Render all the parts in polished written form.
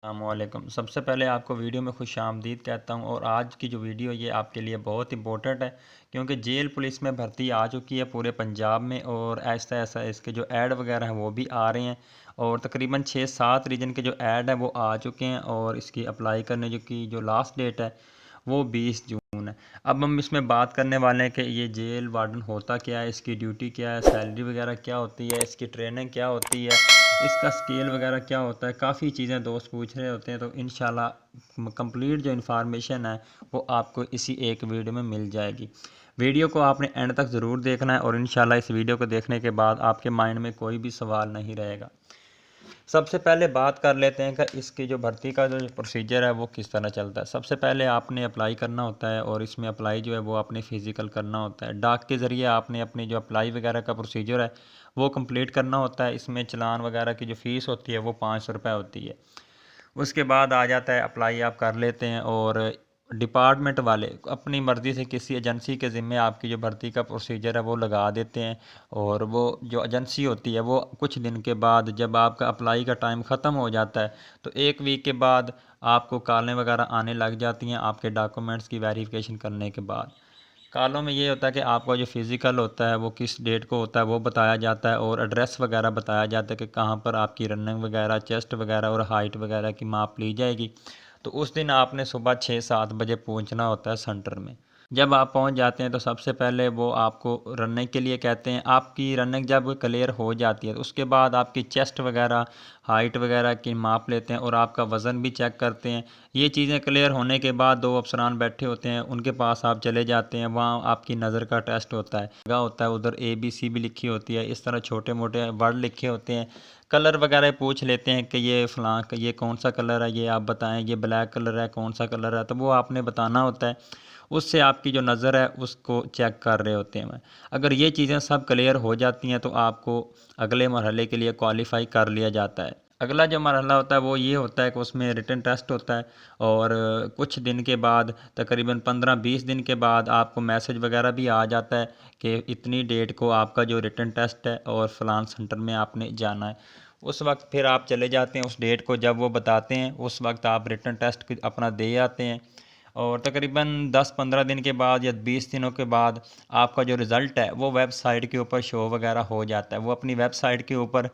अस्सलामुअलैकुम। सबसे पहले आपको वीडियो में खुशामदीद कहता हूँ और आज की जो वीडियो ये आपके लिए बहुत इंपॉर्टेंट है क्योंकि जेल पुलिस में भर्ती आ चुकी है पूरे पंजाब में और ऐसा ऐसा इसके जो ऐड वगैरह हैं वो भी आ रहे हैं और तकरीबन 6-7 रीजन के जो ऐड है वो आ चुके हैं और इसकी अप्लाई करने जो लास्ट डेट है वो 20 जून है। अब हम इसमें बात करने वाले हैं कि ये जेल वार्डन होता क्या है, इसकी ड्यूटी क्या है, सैलरी वगैरह क्या होती है, इसकी ट्रेनिंग क्या होती है, इसका स्केल वगैरह क्या होता है। काफ़ी चीज़ें दोस्त पूछ रहे होते हैं तो इंशाल्लाह कंप्लीट जो इन्फॉर्मेशन है वो आपको इसी एक वीडियो में मिल जाएगी। वीडियो को आपने एंड तक ज़रूर देखना है और इंशाल्लाह इस वीडियो को देखने के बाद आपके माइंड में कोई भी सवाल नहीं रहेगा। सबसे पहले बात कर लेते हैं कि इसकी जो भर्ती का जो प्रोसीजर है वो किस तरह चलता है। सबसे पहले आपने अप्लाई करना होता है और इसमें अप्लाई जो है वो आपने फ़िज़िकल करना होता है। डाक के ज़रिए आपने अपनी जो अप्लाई वगैरह का प्रोसीजर है वो कंप्लीट करना होता है। इसमें चालान वगैरह की जो फ़ीस होती है वो 500 रुपये होती है। उसके बाद आ जाता है अप्लाई आप कर लेते हैं और डिपार्टमेंट वाले अपनी मर्ज़ी से किसी एजेंसी के ज़िम्मे आपकी जो भर्ती का प्रोसीजर है वो लगा देते हैं और वो जो एजेंसी होती है वो कुछ दिन के बाद जब आपका अप्लाई का टाइम ख़त्म हो जाता है तो 1 वीक के बाद आपको कॉलें वगैरह आने लग जाती हैं आपके डॉक्यूमेंट्स की वेरिफिकेशन करने के बाद। कॉलों में ये होता है कि आपका जो फ़िज़िकल होता है वो किस डेट को होता है वो बताया जाता है और एड्रेस वगैरह बताया जाता है कि कहाँ पर आपकी रनिंग वगैरह, चेस्ट वगैरह और हाइट वगैरह की माप ली जाएगी। तो उस दिन आपने सुबह 6-7 बजे पहुंचना होता है सेंटर में। जब आप पहुंच जाते हैं तो सबसे पहले वो आपको रनिंग के लिए कहते हैं। आपकी रनिंग जब क्लियर हो जाती है तो उसके बाद आपकी चेस्ट वगैरह, हाइट वगैरह की माप लेते हैं और आपका वज़न भी चेक करते हैं। ये चीज़ें क्लियर होने के बाद 2 अफसरान बैठे होते हैं, उनके पास आप चले जाते हैं। वहाँ आपकी नज़र का टेस्ट होता है, लगा होता है, उधर ABC भी लिखी होती है, इस तरह छोटे मोटे वर्ड लिखे होते हैं। कलर वगैरह पूछ लेते हैं कि ये फ़लाँ ये कौन सा कलर है, ये आप बताएं, ये ब्लैक कलर है, कौन सा कलर है, तो वो आपने बताना होता है। उससे आपकी जो नज़र है उसको चेक कर रहे होते हैं। अगर ये चीज़ें सब क्लियर हो जाती हैं तो आपको अगले मरहले के लिए क्वालिफ़ाई कर लिया जाता है। अगला जो मरहला होता है वो ये होता है कि उसमें रिटन टेस्ट होता है और कुछ दिन के बाद तकरीबन 15-20 दिन के बाद आपको मैसेज वगैरह भी आ जाता है कि इतनी डेट को आपका जो रिटन टेस्ट है और फ़लान सेंटर में आपने जाना है। उस वक्त फिर आप चले जाते हैं, उस डेट को जब वो बताते हैं उस वक्त आप रिटन टेस्ट अपना दे आते हैं और तकरीबन 10-15 दिन के बाद या 20 दिनों के बाद आपका जो रिज़ल्ट है वो वेबसाइट के ऊपर शो वगैरह हो जाता है। वो अपनी वेबसाइट के ऊपर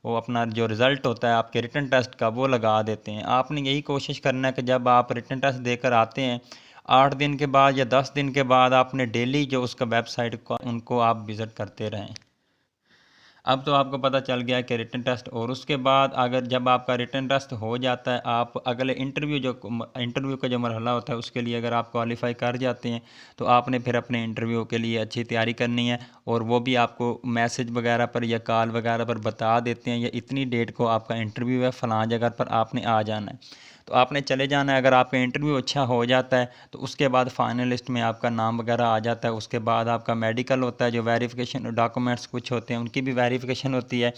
वो अपना जो रिज़ल्ट होता है आपके रिटन टेस्ट का वो लगा देते हैं। आपने यही कोशिश करना है कि जब आप रिटन टेस्ट देकर आते हैं 8 दिन के बाद या 10 दिन के बाद आपने डेली जो उसका वेबसाइट को उनको आप विज़िट करते रहें। अब तो आपको पता चल गया कि रिटन टेस्ट और उसके बाद अगर जब आपका रिटन टेस्ट हो जाता है आप अगले इंटरव्यू का जो मरहला होता है उसके लिए अगर आप क्वालिफ़ाई कर जाते हैं तो आपने फिर अपने इंटरव्यू के लिए अच्छी तैयारी करनी है और वो भी आपको मैसेज वगैरह पर या कॉल वगैरह पर बता देते हैं या इतनी डेट को आपका इंटरव्यू है फ़लाँ जगह पर आपने आ जाना है। तो आपने चले जाना है। अगर आपका इंटरव्यू अच्छा हो जाता है तो उसके बाद फाइनल लिस्ट में आपका नाम वगैरह आ जाता है। उसके बाद आपका मेडिकल होता है, जो वेरिफिकेशन डॉक्यूमेंट्स कुछ होते हैं उनकी भी वेरिफिकेशन होती है,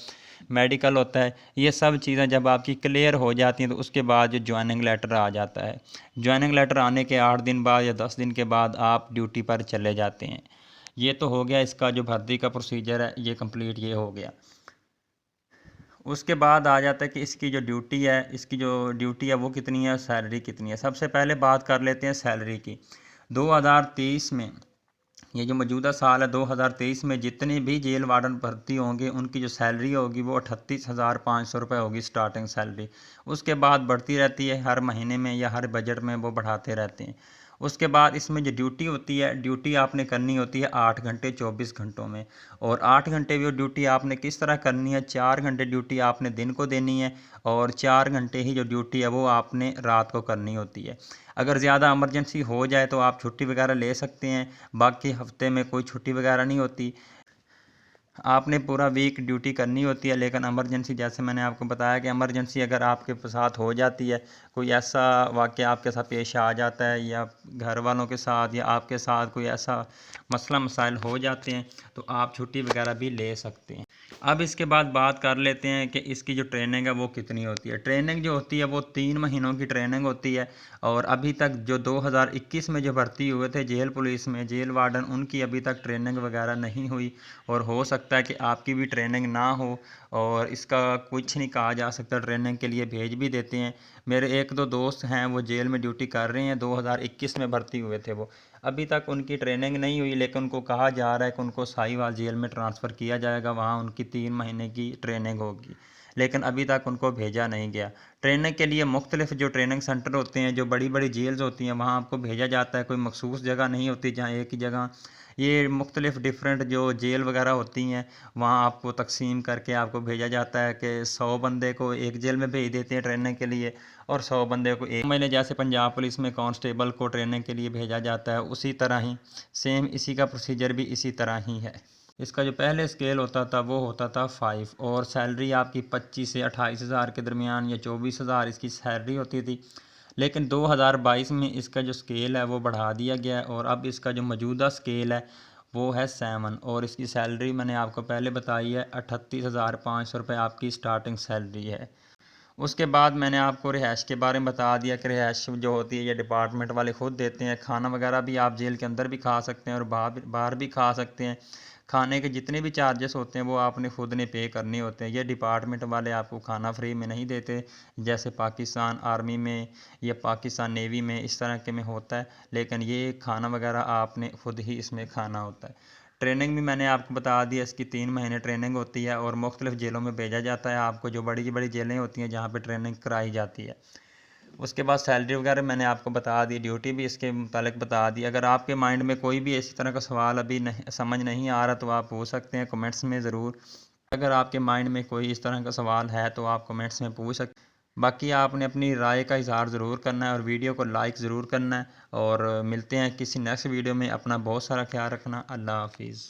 मेडिकल होता है। ये सब चीज़ें जब आपकी क्लियर हो जाती हैं तो उसके बाद जो ज्वाइनिंग लेटर आ जाता है। ज्वाइनिंग लेटर आने के 8 दिन बाद या 10 दिन के बाद आप ड्यूटी पर चले जाते हैं। ये तो हो गया इसका जो भर्ती का प्रोसीजर है, ये कंप्लीट ये हो गया। उसके बाद आ जाता है कि इसकी जो ड्यूटी है वो कितनी है, सैलरी कितनी है। सबसे पहले बात कर लेते हैं सैलरी की। 2023 में, ये जो मौजूदा साल है 2023 में, जितने भी जेल वार्डन भर्ती होंगे उनकी जो सैलरी होगी वो 38,500 रुपये होगी स्टार्टिंग सैलरी। उसके बाद बढ़ती रहती है, हर महीने में या हर बजट में वो बढ़ाते रहते हैं। उसके बाद इसमें जो ड्यूटी होती है, ड्यूटी आपने करनी होती है 8 घंटे 24 घंटों में। और 8 घंटे वो ड्यूटी आपने किस तरह करनी है, 4 घंटे ड्यूटी आपने दिन को देनी है और 4 घंटे ही जो ड्यूटी है वो आपने रात को करनी होती है। अगर ज़्यादा इमरजेंसी हो जाए तो आप छुट्टी वगैरह ले सकते हैं, बाकी हफ्ते में कोई छुट्टी वगैरह नहीं होती। आपने पूरा वीक ड्यूटी करनी होती है। लेकिन इमरजेंसी, जैसे मैंने आपको बताया कि इमरजेंसी अगर आपके साथ हो जाती है, कोई ऐसा वाक़या आपके साथ पेश आ जाता है या घर वालों के साथ या आपके साथ कोई ऐसा मसला मसाइल हो जाते हैं तो आप छुट्टी वगैरह भी ले सकते हैं। अब इसके बाद बात कर लेते हैं कि इसकी जो ट्रेनिंग है वो कितनी होती है। ट्रेनिंग जो होती है वो 3 महीनों की ट्रेनिंग होती है और अभी तक जो 2021 में जो भर्ती हुए थे जेल पुलिस में जेल वार्डन, उनकी अभी तक ट्रेनिंग वगैरह नहीं हुई और हो सकता है कि आपकी भी ट्रेनिंग ना हो और इसका कुछ नहीं कहा जा सकता। ट्रेनिंग के लिए भेज भी देते हैं। मेरे एक दो दोस्त हैं वो जेल में ड्यूटी कर रहे हैं, 2021 में भर्ती हुए थे वो। अभी तक उनकी ट्रेनिंग नहीं हुई, लेकिन उनको कहा जा रहा है कि उनको साहिवाल जेल में ट्रांसफ़र किया जाएगा, वहाँ उनकी 3 महीने की ट्रेनिंग होगी, लेकिन अभी तक उनको भेजा नहीं गया। ट्रेनिंग के लिए मुख्तलिफ जो ट्रेनिंग सेंटर होते हैं, जो बड़ी बड़ी जेल्स होती हैं, वहाँ आपको भेजा जाता है। कोई मखसूस जगह नहीं होती जहाँ एक ही जगह, ये मुख्तलिफ डिफरेंट जो जेल वगैरह होती हैं वहाँ आपको तकसीम करके आपको भेजा जाता है कि 100 बंदे को एक जेल में भेज देते हैं ट्रेनिंग के लिए, और 100 बंदे को एक महीने, जैसे पंजाब पुलिस में कांस्टेबल को ट्रेनिंग के लिए भेजा जाता है, उसी तरह ही सेम इसी का प्रोसीजर भी इसी तरह ही है। इसका जो पहले स्केल होता था वो होता था 5, और सैलरी आपकी 25 से 28 हज़ार के दरमियान या 24 हज़ार इसकी सैलरी होती थी। लेकिन 2022 में इसका जो स्केल है वो बढ़ा दिया गया है, और अब इसका जो मौजूदा स्केल है वो है 7, और इसकी सैलरी मैंने आपको पहले बताई है 38,500 रुपये आपकी स्टार्टिंग सैलरी है। उसके बाद मैंने आपको रिहाइश के बारे में बता दिया कि रिहाइश जो होती है ये डिपार्टमेंट वाले ख़ुद देते हैं। खाना वगैरह भी आप जेल के अंदर भी खा सकते हैं और बाहर भी खा सकते हैं। खाने के जितने भी चार्जेस होते हैं वो आपने ख़ुद ने पे करने होते हैं। ये डिपार्टमेंट वाले आपको खाना फ्री में नहीं देते, जैसे पाकिस्तान आर्मी में या पाकिस्तान नेवी में इस तरह के में होता है, लेकिन ये खाना वगैरह आपने ख़ुद ही इसमें खाना होता है। ट्रेनिंग भी मैंने आपको बता दिया, इसकी 3 महीने ट्रेनिंग होती है और मुख्तलिफ़ जेलों में भेजा जाता है आपको, जो बड़ी बड़ी जेलें होती हैं जहाँ पे ट्रेनिंग कराई जाती है। उसके बाद सैलरी वगैरह मैंने आपको बता दी, ड्यूटी भी इसके मुतालिक बता दी। अगर आपके माइंड में कोई भी इसी तरह का सवाल अभी नहीं समझ नहीं आ रहा तो आप पूछ सकते हैं कमेंट्स में ज़रूर। अगर आपके माइंड में कोई इस तरह का सवाल है तो आप कमेंट्स में पूछ सकते। बाकी आपने अपनी राय का इज़हार ज़रूर करना है और वीडियो को लाइक ज़रूर करना है, और मिलते हैं किसी नेक्स्ट वीडियो में। अपना बहुत सारा ख्याल रखना। अल्लाह हाफिज़।